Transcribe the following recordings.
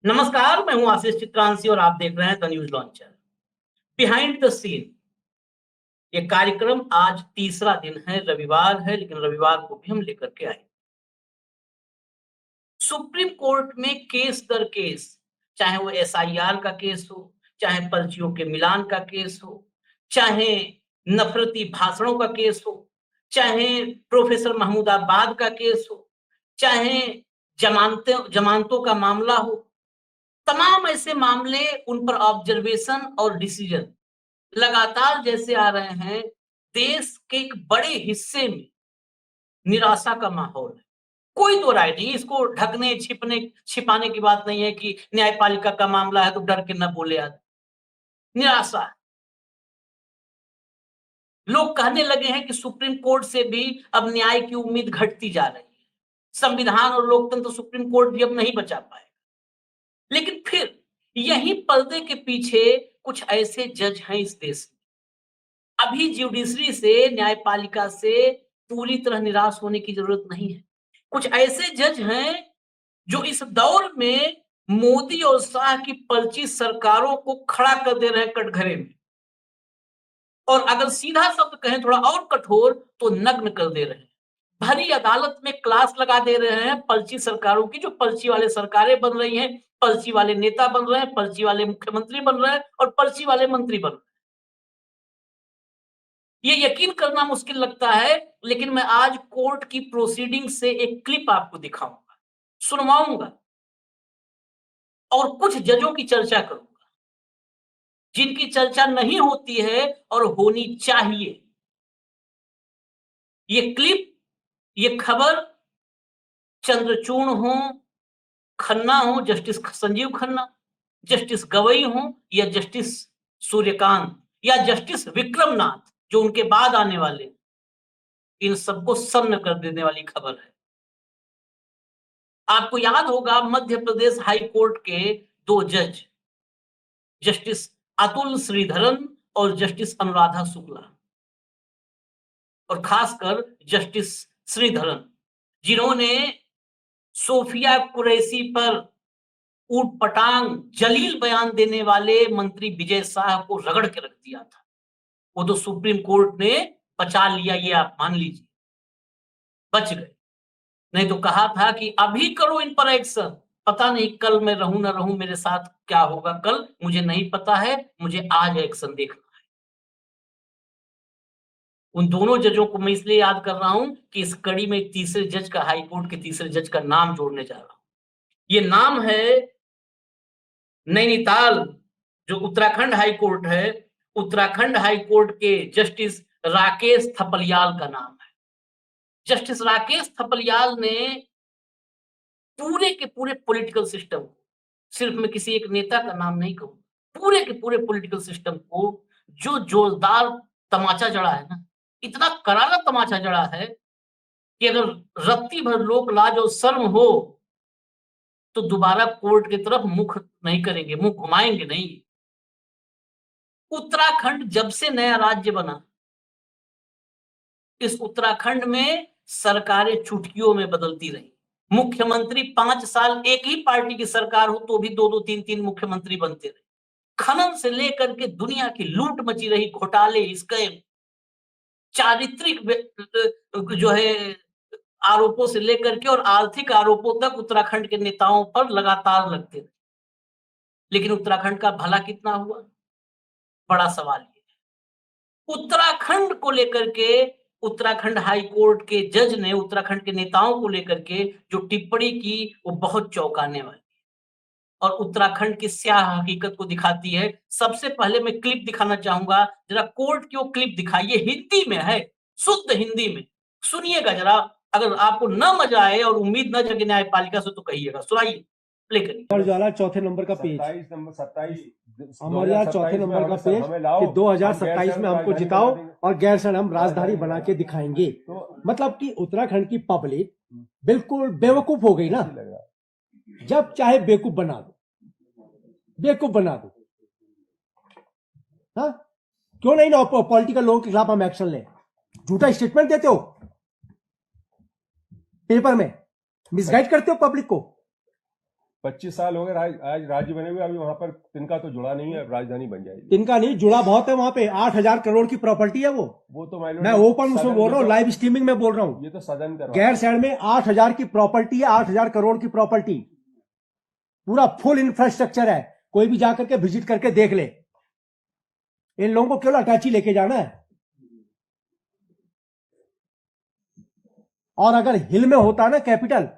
नमस्कार, मैं हूं आशीष चित्रांशी और आप देख रहे हैं the news launcher. Behind the scene ये कार्यक्रम आज तीसरा दिन है, रविवार है, लेकिन रविवार को भी हम लेकर के आए। सुप्रीम कोर्ट में केस दर केस, चाहे वो एसआईआर का केस हो, चाहे पर्चियों के मिलान का केस हो, चाहे नफरती भाषणों का केस हो, चाहे प्रोफेसर महमूदाबाद का केस हो, चाहे जमानतों का मामला हो, तमाम ऐसे मामले, उन पर ऑब्जर्वेशन और डिसीजन लगातार जैसे आ रहे हैं। देश के एक बड़े हिस्से में निराशा का माहौल है। कोई दो राय नहीं, इसको ढकने छिपने छिपाने की बात नहीं है कि न्यायपालिका का मामला है तो डर के न बोले आदमी। निराशा, लोग कहने लगे हैं कि सुप्रीम कोर्ट से भी अब न्याय की उम्मीद घटती जा रही है। संविधान और लोकतंत्र सुप्रीम कोर्ट भी अब नहीं बचा पाएगा। लेकिन फिर यही पर्दे के पीछे कुछ ऐसे जज हैं इस देश में। अभी ज्यूडिशरी से, न्यायपालिका से पूरी तरह निराश होने की जरूरत नहीं है। कुछ ऐसे जज हैं जो इस दौर में मोदी और शाह की पर्ची सरकारों को खड़ा कर दे रहे हैं कटघरे में, और अगर सीधा शब्द कहें थोड़ा और कठोर तो नग्न कर दे रहे हैं। भरी अदालत में क्लास लगा दे रहे हैं पर्ची सरकारों की, जो पर्ची वाले सरकारें बन रही हैं, पर्ची वाले नेता बन रहे हैं, पर्ची वाले मुख्यमंत्री बन रहे हैं और पर्ची वाले मंत्री बन रहे हैं। ये यकीन करना मुश्किल लगता है, लेकिन मैं आज कोर्ट की प्रोसीडिंग से एक क्लिप आपको दिखाऊंगा, सुनवाऊंगा और कुछ जजों की चर्चा करूंगा जिनकी चर्चा नहीं होती है और होनी चाहिए। ये क्लिप, ये खबर चंद्रचूड़ हो, खन्ना हो, जस्टिस संजीव खन्ना, जस्टिस गवई हो, या जस्टिस सूर्यकांत, या जस्टिस विक्रमनाथ जो उनके बाद आने वाले, इन सबको सन्न कर देने वाली खबर है। आपको याद होगा मध्य प्रदेश हाई कोर्ट के दो जज, जस्टिस अतुल श्रीधरन और जस्टिस अनुराधा शुक्ला, और खासकर जस्टिस श्रीधरन, जिन्होंने सोफिया कुरैशी पर ऊट पटांग जलील बयान देने वाले मंत्री विजय शाह को रगड़ के रख दिया था। वो तो सुप्रीम कोर्ट ने बचा लिया, ये आप मान लीजिए, बच गए। नहीं तो कहा था कि अभी करो इन पर एक्शन, पता नहीं कल मैं रहूं ना रहूं, मेरे साथ क्या होगा कल मुझे नहीं पता है, मुझे आज एक्शन देखना है। उन दोनों जजों को मैं इसलिए याद कर रहा हूं कि इस कड़ी में तीसरे जज का, हाई कोर्ट के तीसरे जज का नाम जोड़ने जा रहा हूं। ये नाम है नैनीताल, जो उत्तराखंड हाई कोर्ट है, उत्तराखंड हाई कोर्ट के जस्टिस राकेश थपलियाल का नाम है। जस्टिस राकेश थपलियाल ने पूरे के पूरे पॉलिटिकल सिस्टम को, सिर्फ मैं किसी एक नेता का नाम नहीं कहूँ, पूरे के पूरे पॉलिटिकल सिस्टम को जो जोरदार तमाचा जड़ा है ना, इतना करारा तमाचा जड़ा है कि अगर रत्ती भर लोक लाज और शर्म हो तो दोबारा कोर्ट की तरफ मुख नहीं करेंगे, मुंह घुमाएंगे नहीं। उत्तराखंड जब से नया राज्य बना, इस उत्तराखंड में सरकारें चुटकियों में बदलती रही। मुख्यमंत्री 5 साल एक ही पार्टी की सरकार हो तो भी दो दो तीन तीन मुख्यमंत्री बनते रहे। खनन से लेकर के दुनिया की लूट मची रही, घोटाले, स्कैम, चारित्रिक जो है आरोपों से लेकर के और आर्थिक आरोपों तक उत्तराखंड के नेताओं पर लगातार लगते रहे। लेकिन उत्तराखंड का भला कितना हुआ, बड़ा सवाल ये है। उत्तराखंड को लेकर के उत्तराखंड हाई कोर्ट के जज ने उत्तराखंड के नेताओं को लेकर के जो टिप्पणी की वो बहुत चौंकाने वाली और उत्तराखंड की स्याह हकीकत को दिखाती है। सबसे पहले मैं क्लिप दिखाना चाहूंगा, जरा कोर्ट की वो क्लिप दिखाइए, हिंदी में है, शुद्ध हिंदी में, सुनिएगा जरा। अगर आपको न मजा आए और उम्मीद न जगे न्यायपालिका से तो कहिएगा। सुनाइए, प्ले करिए। अमर उजाला चौथे नंबर का पेज, 27 अमर उजाला चौथे नंबर का पेज कि 2027 में हमको जिताओ और गैरसैंण हम राजधानी बना के दिखाएंगे। मतलब कि उत्तराखंड की पब्लिक बिल्कुल बेवकूफ हो गई ना, जब चाहे बेवकूफ बना दो, बेवकूफ बना दो। हाँ, क्यों नहीं ना पॉलिटिकल लोगों के खिलाफ हम एक्शन लें? झूठा स्टेटमेंट देते हो पेपर में, मिसगाइड करते हो पब्लिक को। 25 साल हो गए आज राज्य बने हुए, अभी वहां पर तिनका तो जुड़ा नहीं है, राजधानी बन जाएगी। तिनका नहीं जुड़ा बहुत है, वहां पे 8,000 करोड़ की प्रॉपर्टी है वो तो मैं ओपन उसमें बोल रहा हूँ, लाइव स्ट्रीमिंग में बोल रहा हूँ। ये तो सदन कर गैरसैंण में 8,000 की प्रॉपर्टी है, 8,000 करोड़ की प्रॉपर्टी, पूरा फुल इंफ्रास्ट्रक्चर है, कोई भी जाकर के विजिट करके देख ले। इन लोगों को केवल अटैची लेके जाना है। और अगर हिल में होता ना कैपिटल,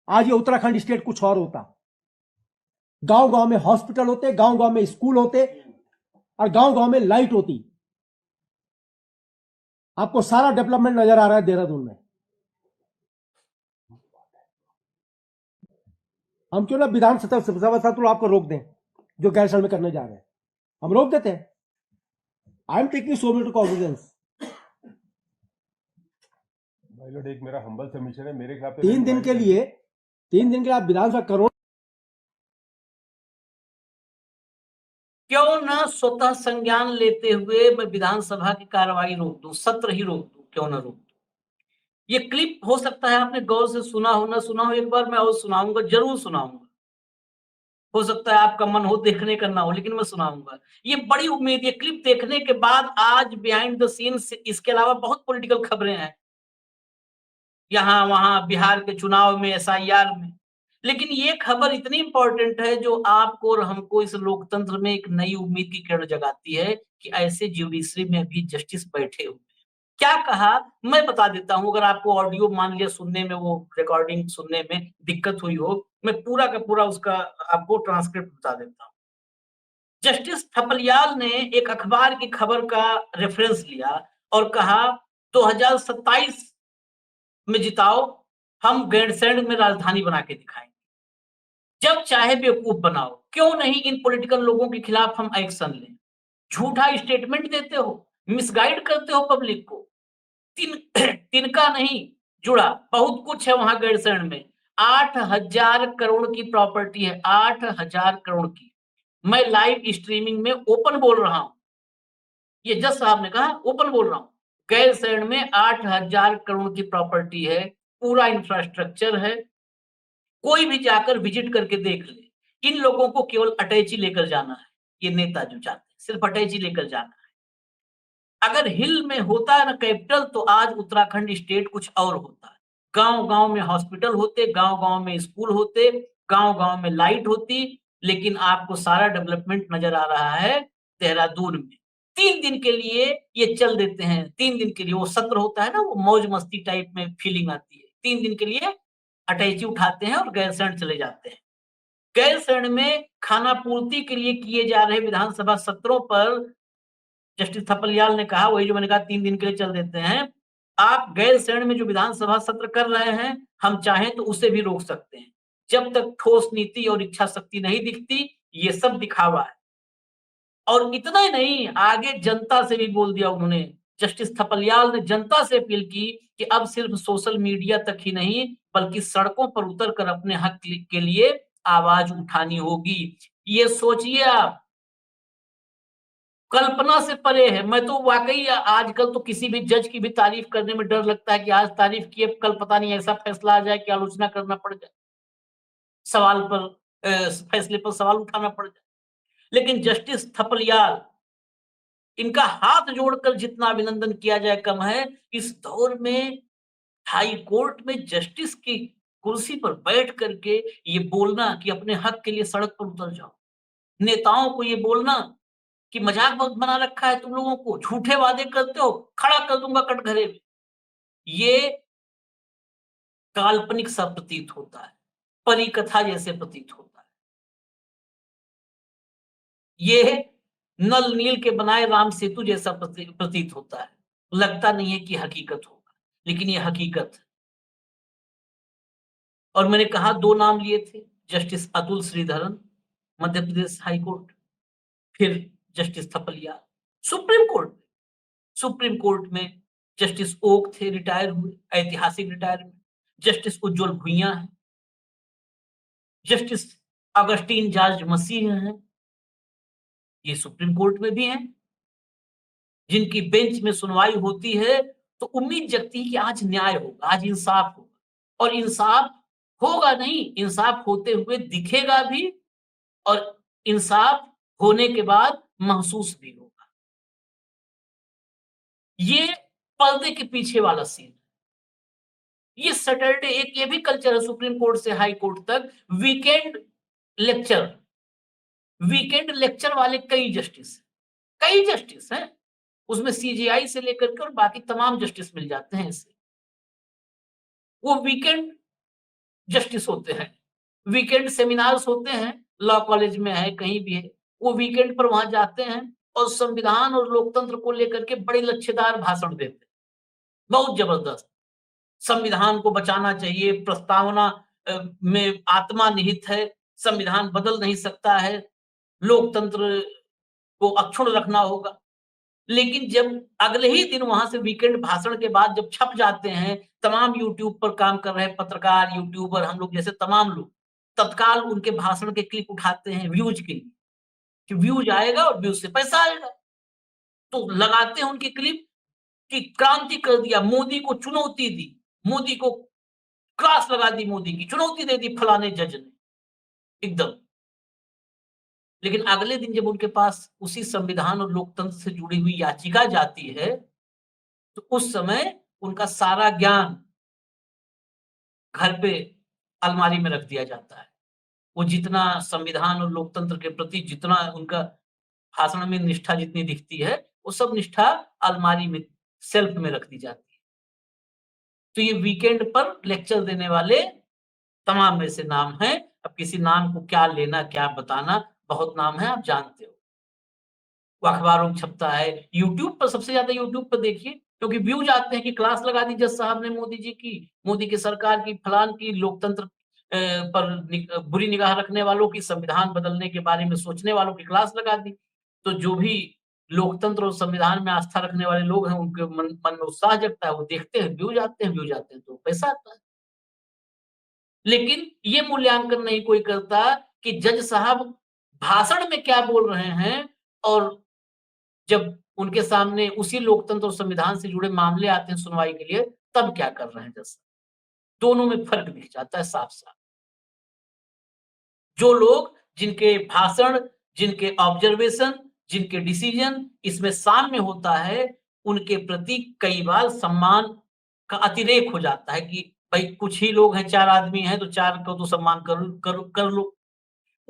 आज ये उत्तराखंड स्टेट कुछ और होता। गांव गांव में हॉस्पिटल होते, गांव गांव में स्कूल होते, और गांव गांव में लाइट होती। आपको सारा डेवलपमेंट नजर आ रहा है देहरादून में। हम क्यों ना विधानसभा सत्र आपको रोक दें, जो गैरसैंण में करने जा रहे हैं, हम रोक देते हैं। I am taking so many confidence. एक मेरा हम्बल सबमिशन है, मेरे खिलाफ 3 दिन के लिए आप विधानसभा करोड़ क्यों ना स्वतः संज्ञान लेते हुए मैं विधानसभा की कार्रवाई रोक दूं, सत्र ही रोक दूं, क्यों ना रोक दूं। ये क्लिप हो सकता है आपने गौर से सुना हो ना सुना हो, एक बार मैं और सुनाऊंगा, जरूर सुनाऊंगा। हो सकता है आपका मन हो देखने का ना हो, लेकिन मैं सुनाऊंगा। ये बड़ी उम्मीद, ये क्लिप देखने के बाद आज बिहाइंड द सीन्स इसके अलावा बहुत पॉलिटिकल खबरें हैं, यहाँ वहां बिहार के चुनाव में, एसआईआर में, लेकिन ये खबर इतनी इंपॉर्टेंट है जो आपको और हमको इस लोकतंत्र में एक नई उम्मीद की किरण जगाती है कि ऐसे ज्यूडिशरी में भी जस्टिस बैठे हुए। क्या कहा मैं बता देता हूं, अगर आपको ऑडियो मान लिया सुनने में, वो रिकॉर्डिंग सुनने में दिक्कत हुई हो, मैं पूरा का पूरा उसका आपको ट्रांसक्रिप्ट बता देता हूं। जस्टिस थपलियाल ने एक अखबार की खबर का रेफरेंस लिया और कहा 2027 में जिताओ, हम गैरसैंण में राजधानी बना के दिखाएंगे। जब चाहे बेवकूफ बनाओ, क्यों नहीं इन पॉलिटिकल लोगों के खिलाफ हम एक्शन लें। झूठा स्टेटमेंट देते हो, मिसगाइड करते हो पब्लिक को। तिनका नहीं जुड़ा, बहुत कुछ है वहां गैरसैंण में। 8,000 करोड़ की प्रॉपर्टी है, 8,000 करोड़ की। मैं लाइव स्ट्रीमिंग में ओपन बोल रहा हूं, ये जज साहब ने कहा, ओपन बोल रहा हूं। गैरसैंण में 8,000 करोड़ की प्रॉपर्टी है, पूरा इंफ्रास्ट्रक्चर है, कोई भी जाकर विजिट करके देख ले। इन लोगों को केवल अटैची लेकर जाना है, ये नेता जो चाहते हैं, सिर्फ अटैची लेकर जाना है। अगर हिल में होता है ना कैपिटल, तो आज उत्तराखंड स्टेट कुछ और होता है। गांव गांव में हॉस्पिटल होते, गांव गांव में स्कूल होते, गांव गांव में लाइट होती, लेकिन आपको सारा डेवलपमेंट नजर आ रहा है देहरादून में। 3 दिन के लिए ये चल देते हैं, 3 दिन के लिए वो सत्र होता है ना, वो मौज मस्ती टाइप में फीलिंग आती है। 3 दिन के लिए अटैची उठाते हैं और गैरसैंण चले जाते हैं। गैरसैंण में खाना पूर्ति के लिए किए जा रहे विधानसभा सत्रों पर जस्टिस थपलियाल ने कहा, वही जो मैंने कहा 3 दिन के लिए चल देते हैं, आप गैरसैंण में जो विधानसभा सत्र कर रहे हैं, हम चाहें तो उसे भी रोक सकते हैं। जब तक ठोस नीति और इच्छा शक्ति नहीं दिखती, ये सब दिखावा है। और इतना ही नहीं, आगे जनता से भी बोल दिया उन्होंने। जस्टिस थपलियाल ने जनता से अपील की कि अब सिर्फ सोशल मीडिया तक ही नहीं, बल्कि सड़कों पर उतरकर अपने हक के लिए आवाज उठानी होगी। ये सोचिए आप, कल्पना से परे है। मैं तो वाकई आजकल तो किसी भी जज की भी तारीफ करने में डर लगता है कि आज तारीफ किए, कल पता नहीं ऐसा फैसला आ जाए कि आलोचना करना पड़ जाए, सवाल पर फैसले पर सवाल उठाना पड़ जाए। लेकिन जस्टिस थपलियाल, इनका हाथ जोड़कर जितना अभिनंदन किया जाए कम है। इस दौर में हाई कोर्ट में जस्टिस की कुर्सी पर बैठ करके ये बोलना कि अपने हक के लिए सड़क पर उतर जाओ, नेताओं को ये बोलना कि मजाक बना रखा है तुम लोगों को, झूठे वादे करते हो, खड़ा कर दूंगा कटघरे में, ये काल्पनिक सा प्रतीत होता है, परी कथा जैसे प्रतीत होता है। ये नल नील के बनाए राम सेतु जैसा प्रतीत होता है। लगता नहीं है कि हकीकत होगा, लेकिन ये हकीकत है। और मैंने कहा 2 नाम लिए थे, justice Atul Sreedharan Madhya Pradesh high court, फिर जस्टिस थपलियाल सुप्रीम कोर्ट में जस्टिस ओक थे, रिटायर हुए, ऐतिहासिक रिटायरमेंट। जस्टिस उज्जवल भुइयां है, जस्टिस अगस्टीन जॉर्ज मसीह हैं, ये सुप्रीम कोर्ट में भी हैं, जिनकी बेंच में सुनवाई होती है तो उम्मीद जगती है कि आज न्याय होगा, आज इंसाफ होगा। और इंसाफ होगा नहीं, इंसाफ होते हुए दिखेगा भी और इंसाफ होने के बाद महसूस भी होगा। ये पर्दे के पीछे वाला सीन। ये सैटरडे एक ये भी कल्चर है सुप्रीम कोर्ट से हाई कोर्ट तक, वीकेंड लेक्चर। वीकेंड लेक्चर वाले कई जस्टिस हैं, उसमें सीजेआई से लेकर के और बाकी तमाम जस्टिस मिल जाते हैं इससे। वो वीकेंड जस्टिस होते हैं, वीकेंड सेमिनार्स होते हैं, लॉ कॉलेज में है कहीं भी है, वो वीकेंड पर वहां जाते हैं और संविधान और लोकतंत्र को लेकर के बड़े लच्छेदार भाषण देते हैं, बहुत जबरदस्त। संविधान को बचाना चाहिए, प्रस्तावना में आत्मा निहित है, संविधान बदल नहीं सकता है, लोकतंत्र को अक्षुण्ण रखना होगा। लेकिन जब अगले ही दिन वहां से वीकेंड भाषण के बाद जब छप जाते हैं, तमाम यूट्यूब पर काम कर रहे पत्रकार, यूट्यूबर, हम लोग जैसे तमाम लोग तत्काल उनके भाषण के क्लिप उठाते हैं व्यूज के लिए, कि व्यूज आएगा और व्यूज से पैसा आएगा। तो लगाते हैं उनकी क्लिप कि क्रांति कर दिया, मोदी को चुनौती दी, मोदी को क्लास लगा दी, मोदी की चुनौती दे दी फलाने जज ने, एकदम। लेकिन अगले दिन जब उनके पास उसी संविधान और लोकतंत्र से जुड़ी हुई याचिका जाती है, तो उस समय उनका सारा ज्ञान घर पे अलमारी में रख दिया जाता है। वो जितना संविधान और लोकतंत्र के प्रति जितना उनका भाषण में निष्ठा जितनी दिखती है, वो सब निष्ठा अलमारी में सेल्फ में रख दी जाती है। तो ये वीकेंड पर लेक्चर देने वाले तमाम ऐसे नाम हैं। अब किसी नाम को क्या लेना, क्या बताना, बहुत नाम है, आप जानते हो। वो अखबारों में छपता है, यूट्यूब पर सबसे ज्यादा यूट्यूब पर देखिए, क्योंकि व्यूज आते हैं कि क्लास लगा दी जज साहब ने मोदी जी की, मोदी की सरकार की, फलान की, लोकतंत्र पर बुरी निगाह रखने वालों की, संविधान बदलने के बारे में सोचने वालों की क्लास लगा दी। तो जो भी लोकतंत्र और संविधान में आस्था रखने वाले लोग हैं, उनके मन में उत्साह जगता है, वो देखते हैं, व्यूज आते हैं तो पैसा आता है। लेकिन ये मूल्यांकन नहीं कोई करता कि जज साहब भाषण में क्या बोल रहे हैं और जब उनके सामने उसी लोकतंत्र और संविधान से जुड़े मामले आते हैं सुनवाई के लिए, तब क्या कर रहे हैं जज साहब। दोनों में फर्क दिख जाता है साफ-साफ। जो लोग जिनके भाषण, जिनके ऑब्जर्वेशन, जिनके डिसीजन इसमें साम्य होता है, उनके प्रति कई बार सम्मान का अतिरेक हो जाता है कि भाई कुछ ही लोग हैं, 4 आदमी हैं, तो 4 को तो सम्मान कर लो।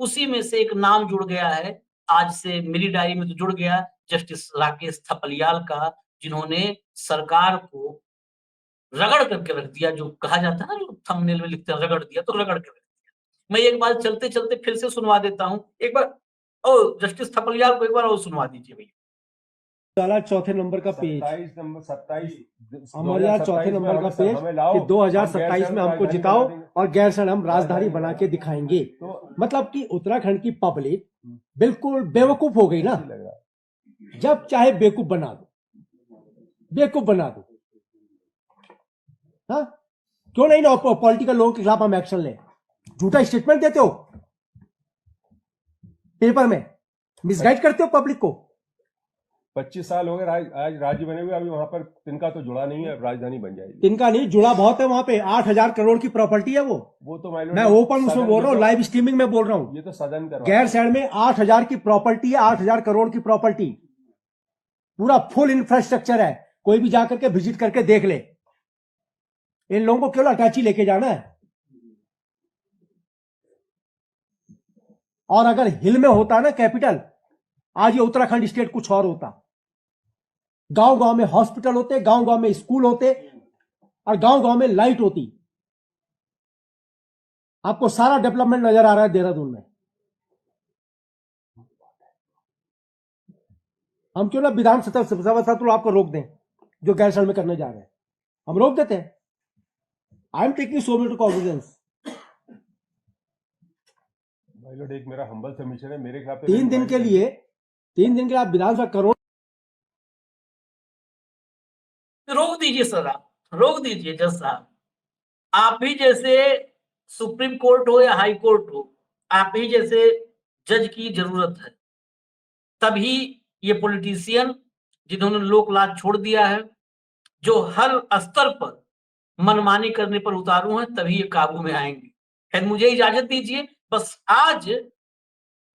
उसी में से एक नाम जुड़ गया है, आज से मेरी डायरी में तो जुड़ गया, जस्टिस राकेश थपलियाल का, जिन्होंने सरकार को रगड़ करके रख दिया, जो कहा जाता है ना, जो थंबनेल में लिखते हैं रगड़ दिया, तो रगड़ के रख दिया। मैं एक बार चलते-चलते फिर से सुनवा देता हूँ। एक बार जस्टिस थपलियाल को एक बार और सुनवा दीजिए भैया। वाला चौथे नंबर का पेज, 27 हमारे यहाँ चौथे नंबर का पेज कि 2027 में हमको जिताओ और गैरसैंण हम राजधानी बना के दिखाएंगे। मतलब कि उत्तराखंड की पब्लिक बिल्कुल बेवकूफ हो गई ना, जब चाहे बेवकूफ बना दो। हाँ, क्यों नहीं ना पॉलिटिकल लोगों के खिलाफ हम एक्शन लें। झूठा स्टेटमेंट देते हो पेपर में, मिसगाइड करते हो पब्लिक को। 25 साल हो गए आज राज्य बने हुए, अभी वहां पर तिनका तो जुड़ा नहीं है, राजधानी बन जाएगी। तिनका नहीं जुड़ा, बहुत है वहां पे। 8,000 करोड़ की प्रॉपर्टी है वो तो मैं ओपन उसमें बोल रहा हूँ, लाइव स्ट्रीमिंग में बोल रहा हूँ। ये तो सदन कर गैरसैंण में 8,000 की प्रॉपर्टी है, 8,000 करोड़ की प्रॉपर्टी, पूरा फुल इंफ्रास्ट्रक्चर है। कोई भी जाकर के विजिट करके देख ले। इन लोगों को केवल अटैची लेके जाना है। और अगर हिल में होता ना कैपिटल, आज ये उत्तराखंड स्टेट कुछ और होता। गांव-गांव में हॉस्पिटल होते, गांव-गांव में स्कूल होते और गांव-गांव में लाइट होती। आपको सारा डेवलपमेंट नजर आ रहा है देहरादून में। हम क्यों ना विधानसभा तो आपको रोक दें, जो गैरसैंण में करने जा रहे हैं, हम रोक देते हैं। I am taking so many confidence. एक मेरा हम्बल सबमिशन है, मेरे खिलाफ 3 दिन के लिए आप विधानसभा करोड़ रोक दीजिए सर, आप रोक दीजिए जज साहब। आप ही जैसे सुप्रीम कोर्ट हो या हाई कोर्ट हो, आप ही जैसे जज की जरूरत है। तभी ये पॉलिटिशियन जिन्होंने लोक लाज छोड़ दिया है, जो हर स्तर पर मनमानी करने पर उतारू हैं, तभी ये काबू में आएंगे। खैर मुझे इजाजत दीजिए, बस आज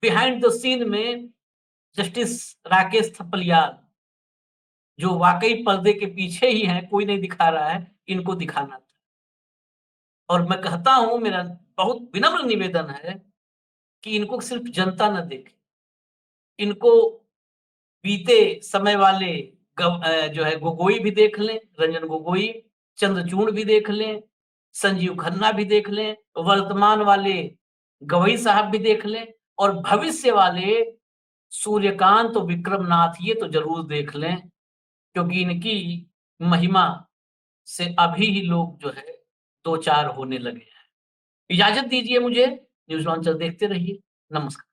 बिहाइंड द सीन में जस्टिस राकेश थपलियाल जो वाकई पर्दे के पीछे ही हैं, कोई नहीं दिखा रहा है, इनको दिखाना था। और मैं कहता हूं, मेरा बहुत विनम्र निवेदन है कि इनको सिर्फ जनता न देखे, इनको बीते समय वाले जो है गोगोई भी देख लें, रंजन गोगोई, चंद्रचूड़ भी देख लें, संजीव खन्ना भी देख लें, वर्तमान वाले गवई साहब भी देख लें, और भविष्य वाले सूर्यकांत और विक्रमनाथ, ये तो जरूर देख लें, क्योंकि इनकी महिमा से अभी ही लोग जो है दो चार होने लगे हैं। इजाजत दीजिए मुझे, न्यूज़ लॉन्चर देखते रहिए। नमस्कार।